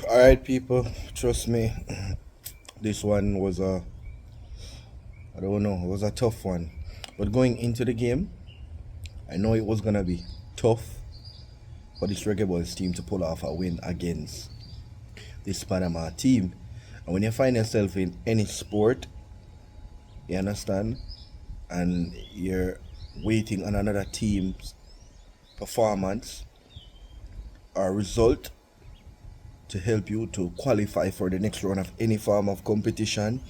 Alright, people, trust me, this one was I don't know, it was a tough one. But going into the game, I know it was gonna be tough for this Reggae Boyz team to pull off a win against this Panama team. And when you find yourself in any sport, you understand, and you're waiting on another team's performance or result to help you to qualify for the next round of any form of competition,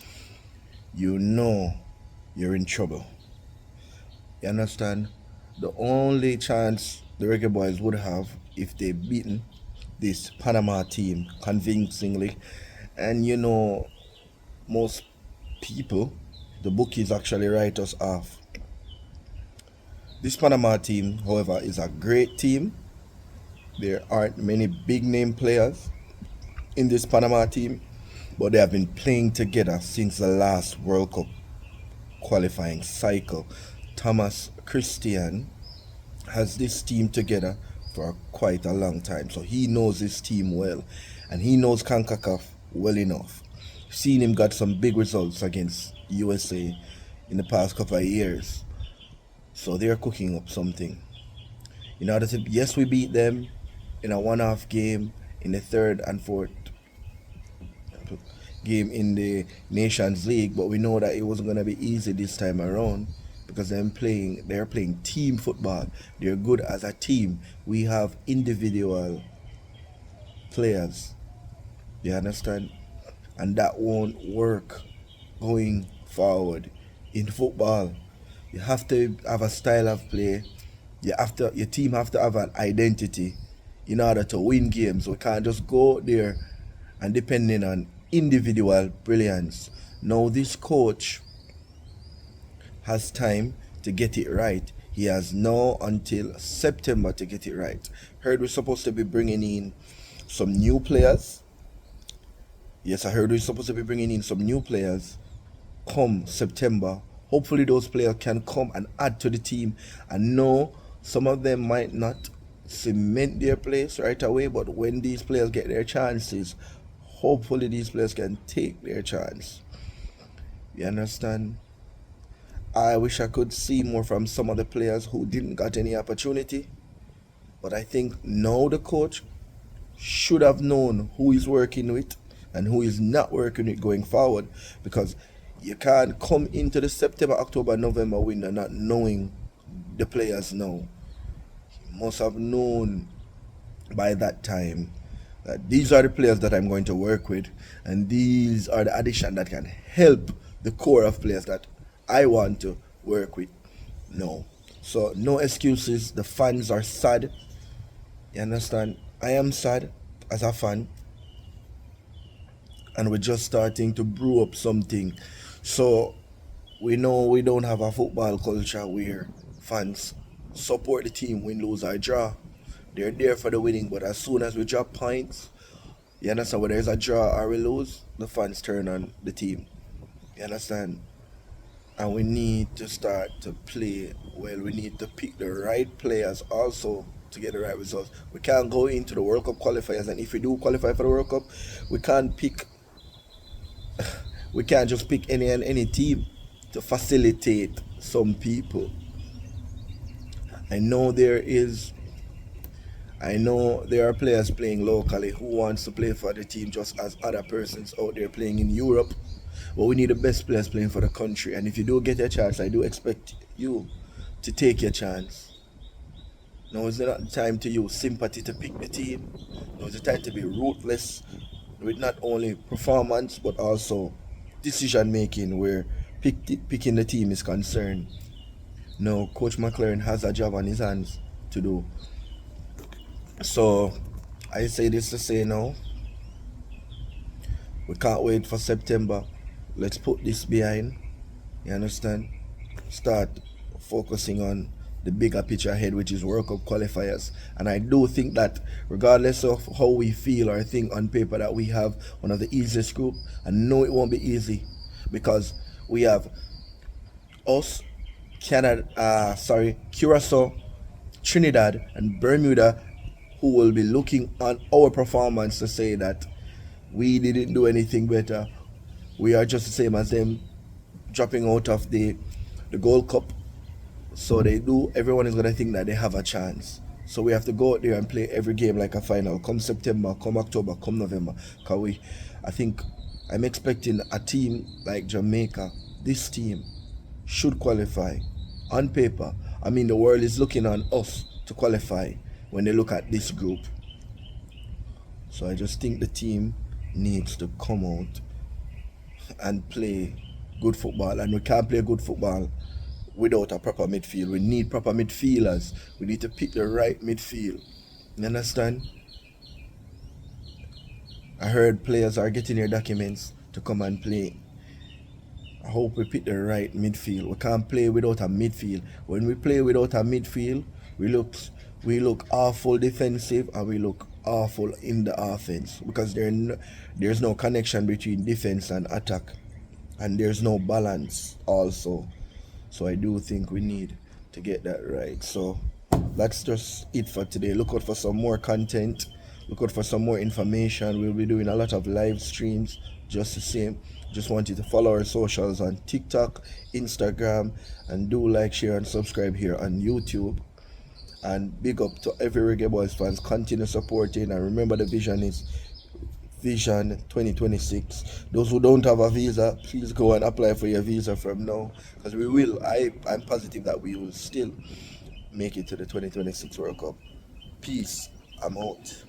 you know you're in trouble. You understand? The only chance the Reggae Boyz would have if they beaten this Panama team convincingly, and most people, the bookies actually write us off. This Panama team, however, is a great team. There aren't many big name players in this Panama team, but they have been playing together since the last World Cup qualifying cycle. Thomas Christian has this team together for quite a long time, so he knows his team well, and he knows CONCACAF well enough. Seen him got some big results against USA in the past couple of years, so they're cooking up something. In order to, yes, we beat them in a one-off game in the third and fourth game in the Nations League, but we know that it wasn't going to be easy this time around because they're playing team football. They're good as a team. We have individual players. You understand? And that won't work going forward in football. You have to have a style of play. Your team have to have an identity in order to win games. We can't just go there and depending on individual brilliance. Now this coach has time to get it right. He has now until September to get it right. Heard we're supposed to be bringing in some new players. Yes, I heard we're supposed to be bringing in some new players come September. Hopefully those players can come and add to the team. I know some of them might not cement their place right away, but when these players get their chances, hopefully these players can take their chance. You understand? I wish I could see more from some of the players who didn't get any opportunity, but I think now the coach should have known who he's working with and who is not working with going forward, because you can't come into the September, October, November window not knowing the players now. He must have known by that time that these are the players that I'm going to work with, and these are the addition that can help the core of players that I want to work with. No. So no excuses. The fans are sad. You understand? I am sad as a fan. And we're just starting to brew up something. So we know we don't have a football culture where fans support the team, win, lose, or draw. They're there for the winning, but as soon as we drop points, you understand, whether it's a draw or we lose, the fans turn on the team. You understand? And we need to start to play well. We need to pick the right players also to get the right results. We can't go into the World Cup qualifiers, and if we do qualify for the World Cup, we can't pick. We can't just pick any team to facilitate some people. I know there is I know there are players playing locally who wants to play for the team just as other persons out there playing in Europe. But we need the best players playing for the country. And if you do get a chance, I do expect you to take your chance. Now is not the time to use sympathy to pick the team. Now is the time to be ruthless with not only performance but also decision making where picking the team is concerned. Now Coach McLaren has a job on his hands to do. So I say this to say now, we can't wait for September. Let's put this behind. You understand? Start focusing on the bigger picture ahead, which is World Cup qualifiers. And I do think that regardless of how we feel or think on paper that we have one of the easiest group, I know it won't be easy because we have us, Curacao, Trinidad, and Bermuda, who will be looking on our performance to say that We didn't do anything better. We are just the same as them, dropping out of the Gold Cup. So they do. Everyone is gonna think that they have a chance. So we have to go out there and play every game like a final. Come September, come October, come November. Cause I think I'm expecting a team like Jamaica. This team should qualify on paper. I mean, the world is looking on us to qualify when they look at this group. So I just think the team needs to come out and play good football, and we can't play good football without a proper midfield. We need proper midfielders. We need to pick the right midfield. You understand? I heard players are getting their documents to come and play. I hope we pick the right midfield. We can't play without a midfield. When we play without a midfield, we look awful defensive and we look awful in the offense, because there's no connection between defense and attack, and there's no balance also. So I do think we need to get that right. So that's just it for today. Look out for some more content. Look out for some more information. We'll be doing a lot of live streams just the same. Just want you to follow our socials on TikTok, Instagram, and do like, share, and subscribe here on YouTube. And big up to every Reggae Boyz fans. Continue supporting, and remember the vision is Vision 2026. Those who don't have a visa, please go and apply for your visa from now, because we will. I'm positive that we will still make it to the 2026 World Cup. Peace. I'm out.